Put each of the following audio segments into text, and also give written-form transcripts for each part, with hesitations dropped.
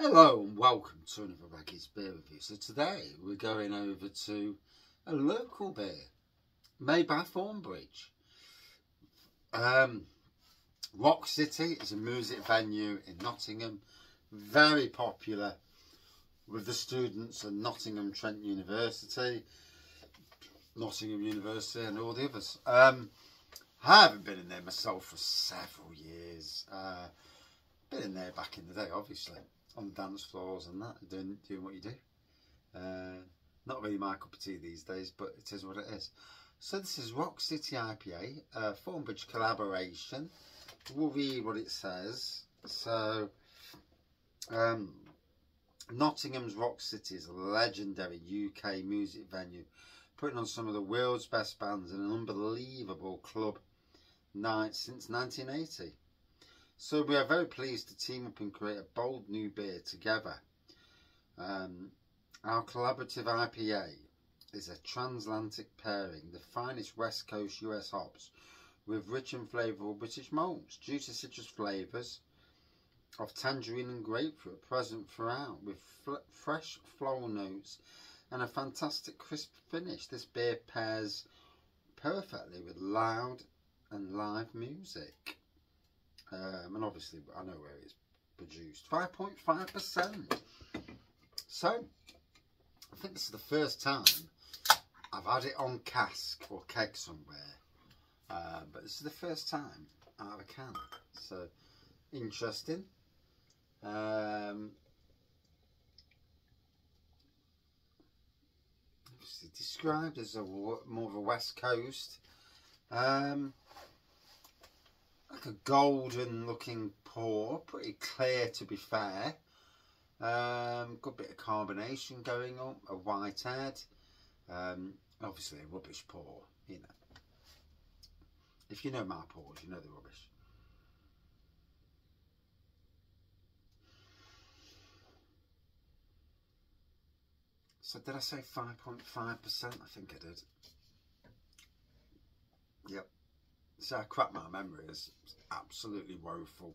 Hello and welcome to another Baggy's Beer Review. So today we're going over to a local beer made by Thornbridge. Rock City is a music venue in Nottingham, very popular with the students at Nottingham Trent University, Nottingham University and all the others. I haven't been in there myself for several years. Been in there back in the day, obviously, on the dance floors and that, doing what you do. Not really my cup of tea these days, but it is what it is. So this is Rock City IPA, Thornbridge collaboration. We'll read what it says. So, Nottingham's Rock City is a legendary UK music venue, putting on some of the world's best bands in an unbelievable club night since 1980. So we are very pleased to team up and create a bold new beer together. Our collaborative IPA is a transatlantic pairing, the finest West Coast US hops with rich and flavourful British malts. Juicy citrus flavours of tangerine and grapefruit present throughout, with fresh floral notes and a fantastic crisp finish. This beer pairs perfectly with loud and live music. And obviously I know where it's produced. 5.5%. So I think this is the first time I've had it on cask or keg somewhere, but this is the first time out of a can, so interesting. Obviously described as more of a West Coast, like a golden looking pour, pretty clear to be fair. Good bit of carbonation going on, a white head, obviously a rubbish pour, you know. If you know my pours, you know the rubbish. So did I say 5.5%? I think I did. Yep. So I crap my memory is absolutely woeful.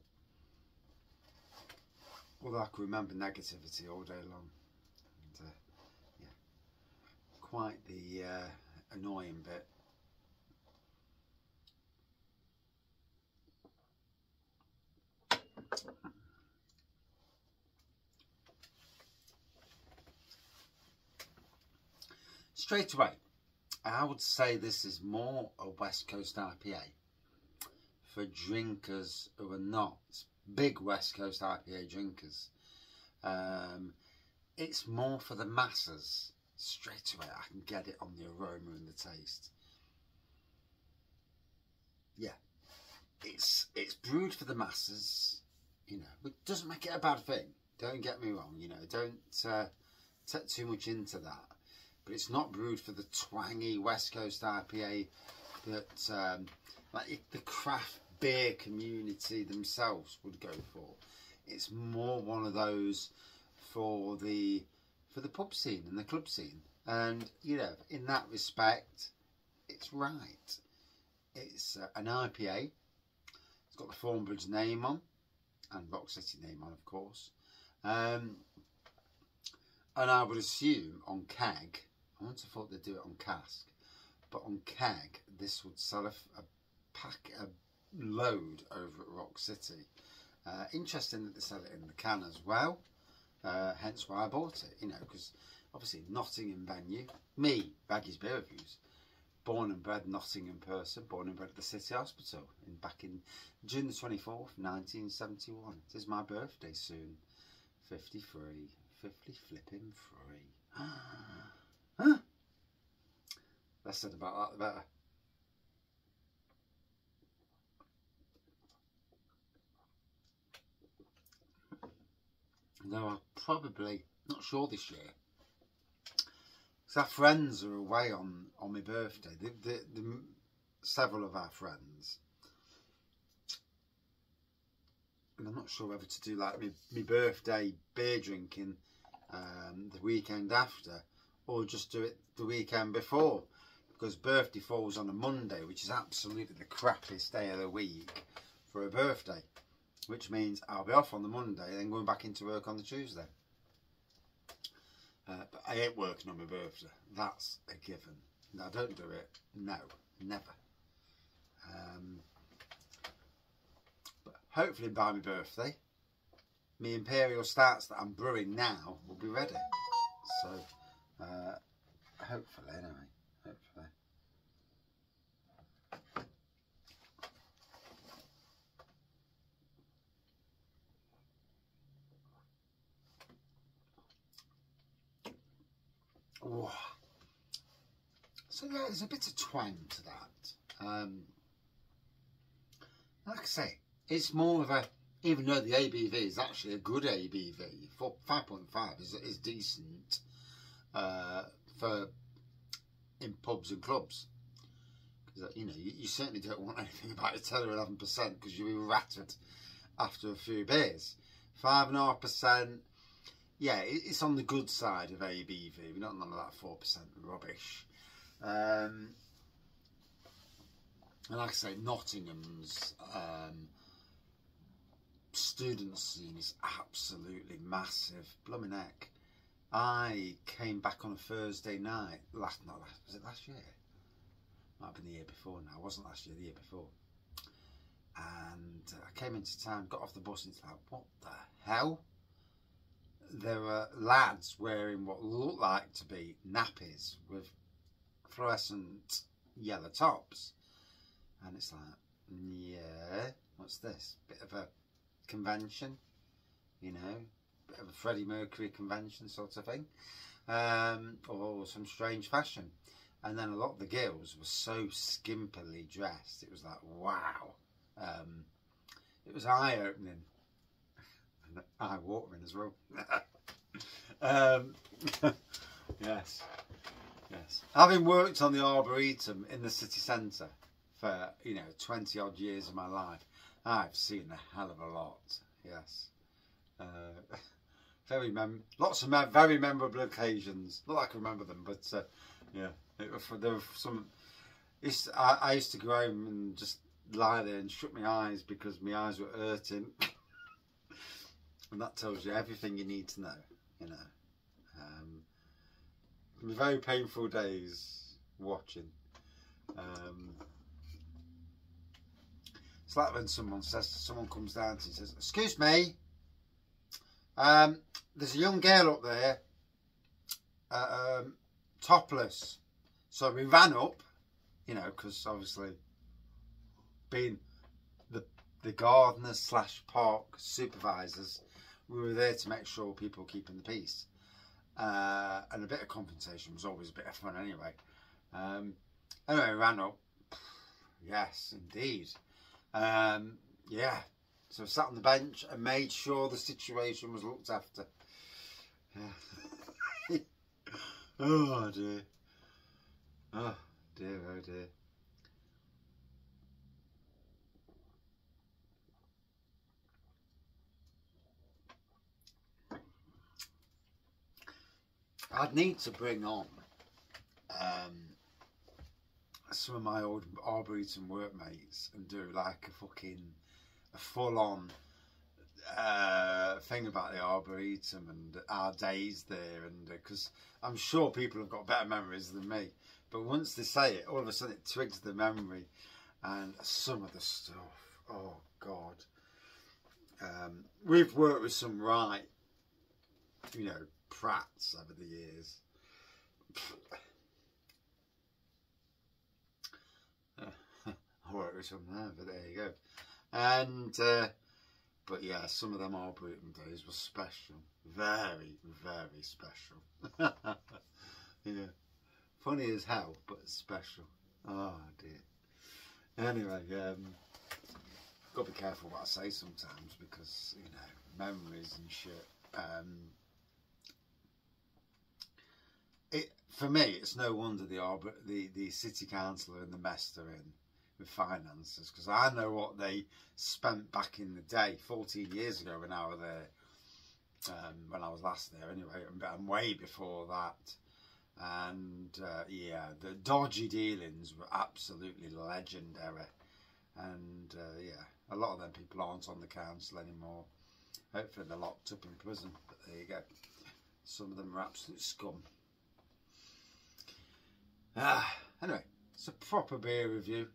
Although I can remember negativity all day long. And, yeah, quite the annoying bit. Straight away, I would say this is more a West Coast IPA for drinkers who are not big West Coast IPA drinkers. It's more for the masses. Straight away, I can get it on the aroma and the taste. Yeah, it's brewed for the masses. You know, it doesn't make it a bad thing. Don't get me wrong. You know, don't take too much into that. But it's not brewed for the twangy West Coast IPA that like the craft beer community themselves would go for. It's more one of those for the pub scene and the club scene. And you know, in that respect, it's right. It's an IPA. It's got the Thornbridge name on and Rock City name on, of course. And I would assume on keg, I once thought they'd do it on cask, but on keg this would sell a load over at Rock City. Interesting that they sell it in the can as well, hence why I bought it, you know, because obviously Nottingham venue, me, Baggy's Beer Reviews, born and bred Nottingham person, born and bred at the City Hospital back in June the 24th, 1971. It is my birthday soon, 53, 50 flipping 3. Huh? Less said about that, the better. No, I'm probably not sure this year. Because our friends are away on my birthday. Several of our friends. And I'm not sure whether to do like my birthday beer drinking the weekend after, or just do it the weekend before, because birthday falls on a Monday, which is absolutely the crappiest day of the week for a birthday. which means I'll be off on the Monday and then going back into work on the Tuesday. But I ain't working on my birthday. That's a given. I don't do it. No, never. But hopefully by my birthday, my Imperial Stouts that I'm brewing now will be ready. So, hopefully, anyway. Hopefully. Oh. So yeah, there's a bit of twang to that. Like I say, it's more of a, even though the ABV is actually a good ABV, 5.5 is decent for in pubs and clubs. Because you know, you certainly don't want anything about 10 or 11% because you'll be rattled after a few beers. 5.5%. Yeah, it's on the good side of ABV. We're not none of that 4% rubbish. And like I say, Nottingham's student scene is absolutely massive. Blooming heck. I came back on a Thursday night. Was it last year? Might have been the year before now. It wasn't last year, the year before. And I came into town, got off the bus, and it's like, what the hell? There were lads wearing what looked like to be nappies with fluorescent yellow tops. And it's like, yeah, what's this? Bit of a convention, you know, bit of a Freddie Mercury convention sort of thing, or some strange fashion. And then a lot of the girls were so skimpily dressed, it was like, wow. It was eye-opening and eye-watering as well. Yes. Having worked on the Arboretum in the city centre for, you know, 20 odd years of my life, I've seen a hell of a lot. Yes. Lots of very memorable occasions. Not like I remember them, but yeah, there were some. I used to go home and just lie there and shut my eyes because my eyes were hurting, and that tells you everything you need to know. You know, very painful days watching. It's like when someone comes down to you and says, "Excuse me, there's a young girl up there, topless." So we ran up, you know, because obviously being the gardeners / park supervisors, we were there to make sure people were keeping the peace. And a bit of confrontation was always a bit of fun anyway. Anyway, we ran up. Yes, indeed. Yeah, so I sat on the bench and made sure the situation was looked after. Yeah. Oh dear. Oh dear, oh dear. I'd need to bring on some of my old Arboretum workmates and do like a full-on thing about the Arboretum and our days there, and because I'm sure people have got better memories than me, but once they say it, all of a sudden it twigs the memory. And some of the stuff, oh god, we've worked with some right, you know, prats over the years. I work with some now, but there you go. And but yeah, some of them Arboretum days were special, very, very special. Yeah, funny as hell, but special. Oh dear. Anyway, got to be careful what I say sometimes because, you know, memories and shit. For me, it's no wonder the city council are in the mess they're in with finances, because I know what they spent back in the day, 14 years ago when I was there, when I was last there anyway, and way before that. And yeah, the dodgy dealings were absolutely legendary. And yeah, A lot of them people aren't on the council anymore. Hopefully they're locked up in prison, but there you go. Some of them are absolute scum. Anyway, it's a proper beer review.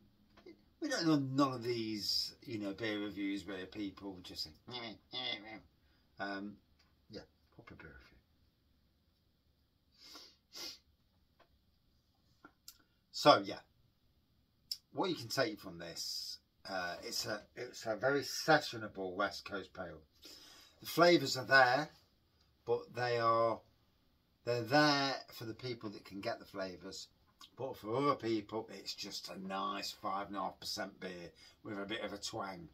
We don't know none of these, you know, beer reviews where people just say, yeah, proper beer review. So yeah, what you can take from this, it's a very sessionable West Coast pale. The flavours are there, but they're there for the people that can get the flavours. But for other people, it's just a nice 5.5% beer with a bit of a twang.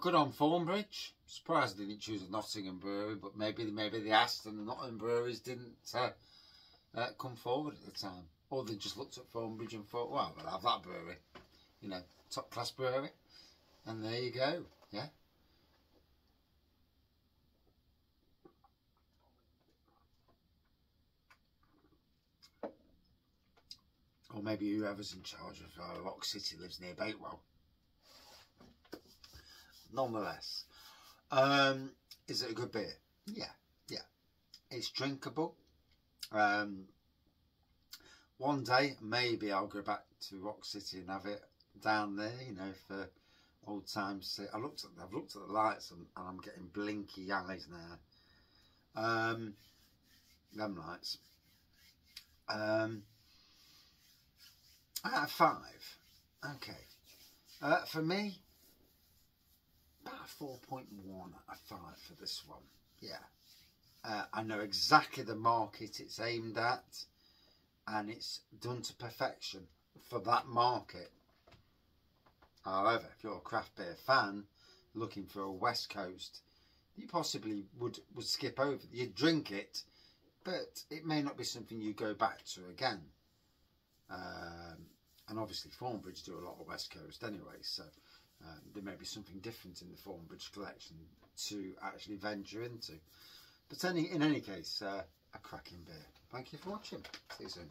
Good on Thornbridge. Surprised they didn't choose a Nottingham brewery, but maybe they asked and the Nottingham breweries didn't come forward at the time. Or they just looked at Thornbridge and thought, well, we'll have that brewery. You know, top class brewery. And there you go, yeah. Or maybe whoever's in charge of Rock City lives near Bakewell. Nonetheless, is it a good beer? Yeah, yeah. It's drinkable. One day, maybe I'll go back to Rock City and have it down there, you know, for old times. I've looked at the lights and I'm getting blinky eyes now. Them lights. Out of 5. Okay. For me, about 4.1 out of 5 for this one. Yeah. I know exactly the market it's aimed at. And it's done to perfection for that market. However, if you're a craft beer fan looking for a West Coast, you possibly would skip over. You'd drink it, but it may not be something you go back to again. And obviously Thornbridge do a lot of West Coast anyway, so there may be something different in the Thornbridge collection to actually venture into. But in any case, a cracking beer. Thank you for watching. See you soon.